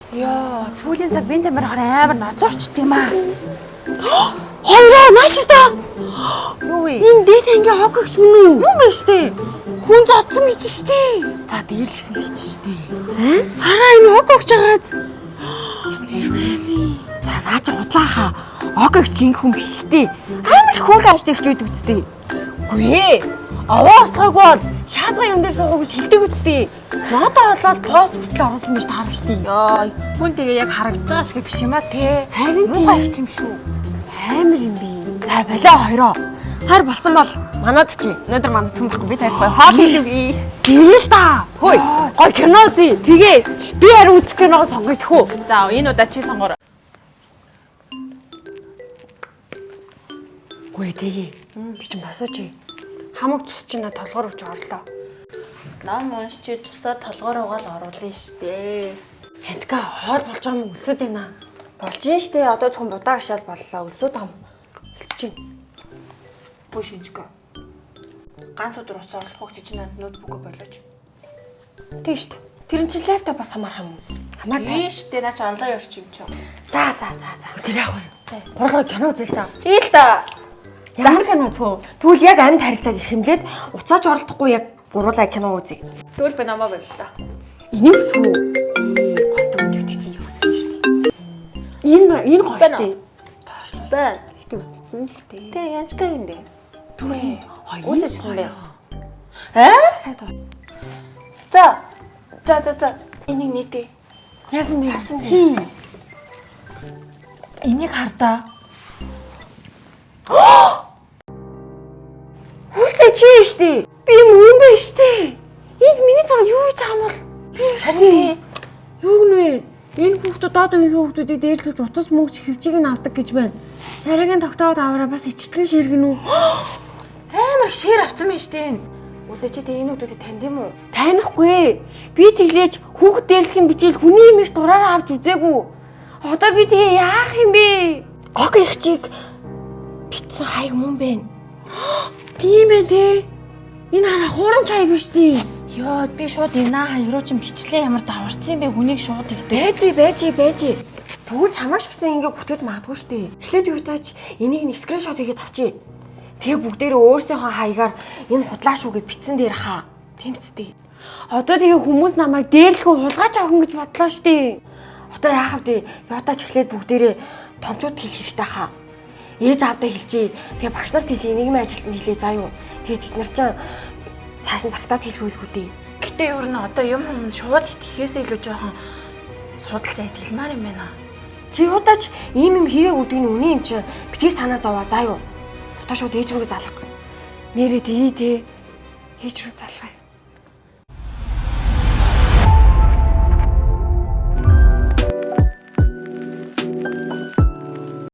Яа, сүүлийн цаг бинт амарахаар амар ноцорчд юм аа. Хоёроо нааш та. Юу вэ? Энэ дээд ангийн хогогч мөн үү? Юм ба штэ. Хүн зодсон гэж штэ. За дээр л гэсэн л гэж штэ. Хараа энэ хогогч агааз. За наа чи худлааха. Хогогч ингэ хүн биш штэ. Амар л хөөрхөн ааштай хчүүд үсттэй. Гүй. Аваа асгаагүй бол шаазгай юм дээр суугаа гэж хэлдэг үсттэй. Ноодоо болоод пост бүтэл оруулсан байж таарах штэ. Яа, хүн тэгээ яг харагдаж байгаа шиг биш юм аа те. Харин муухай их юм шүү. Амар юм би. За болоо хоёроо. Хар болсон бол манад чи. Өнөөдөр манад хүн байхгүй би тайлх гоё. Хоол хийж үгүй. Гэрэл та. Хөөе. Гоё кино зий. Тэгээ би харин үзэх киногоо сонгоёдох уу? За энэ удаа чи сонгоор. Гүй тэгээ. Ти чинь босооч. Хамаг цус чи на толгоор өгч орлоо. Ном уншчи тусаа толгоор угаал оруулна штэ. Хэнцга хоол болж байгаа юм өлсөд байна. Болж ин штэ. Одоо зөвхөн будаа гашаал боллоо. Өлсөд ам. Өлсөж чинь. Бөө шинжгэ. Ганц өдөр уцаа орлох гэж чинь ноутбук болооч. Тийш үү. Тэр чинь лаптоп бас хамаарах юм уу? Хамаагүй штэ. Наа чи онлайн орч юм чи. За. Тэр яах вэ? Гурлаа кино үзэл та. Тэгэл та. Ямар кино үзэх вэ? Тэгвэл яг анд харилцааг ихэмлээд уцааж оролдохгүй яг гурлаа кино үзье. Тэгвэл би намаа боллоо. Энийг үзэх үү? Голтой үжигч чинь юу гэсэн юм шүү дээ. Энэ гоё шүү дээ. Байна. Гэтэ үзсэн л дээ. Тэ янчкаг юм дээ. Тэгвэл Үлээжсэн бэ. За. Энийг нийтээ. яасан бэ? Энийг хардаа. Хүсээ чи штэ. Би мөн бэ штэ. Энд миний зураг юу хийж байгаа юм бол? Би штэ. Юу гэнэ? Энэ хүүхдүүд доод үеийн хүүхдүүдийг дээрлэж утас мөнгө хэвчийг нь авдаг гэж байна. Царайгийн тогтоогод аваараа бас ичтгэн ширгэн үү? Амар их шир авсан юм штэ. Үлээ чи тэ энэ хүмүүсийг танд юм уу? Танихгүй. Би тэглээж хүүхд дээрлэх юм битэл хүний юмш дураараа авч үзээгүй. Одоо би тэгээ яах юм бэ? Ог их чиг битсэн хайг мөн бэ? Тийм ээ те. Энэ хараа хуурамч хайг биш тий. Йоо, би шууд энэ хаяг руу чинь бичлээ ямар даварцсан юм бэ? Хүнийг шууд игдээ. Байж. Тэгвэл чамааш гэсэн ингээ бүтгэж магадгүй шүү дээ. Эхлээд юу тааж энийг нэг скриншот хийгээд авчи. Тэгээ бүгдээрээ өөрсдийнхөө хаягаар энэ худлаа шүүгээ битсэн дээр хаа. Тэмцтэй. Одоо тэгээ хүмүүс намайг дээрлэхүү хулгайч охин гэж бодлоо шүү дээ. Одоо яах вэ? Ятаач эхлээд бүгдээрээ томчууд хэлэх хэрэгтэй хаа. Ээж аавдаа хэлчихье. Тэгээ багш нарт хэлье, нийгмийн ажилтнанд хэлье заа юу. Тэгээ тэд нар чинь цааш нь цагтаад хэлэхүүлгүй дээ. Гэтэ юу н одоо юм шууд итгэхээсээ илүү жоохон судалж ажилламаар юм байна. Чи удаач ийм юм хийгээг үдгийг нь үний юм чинь битгий санаа зовоо заа юу. Одоо шууд ээж рүүгээ залах. Нэрээ тгий те. Ээж рүү залгая.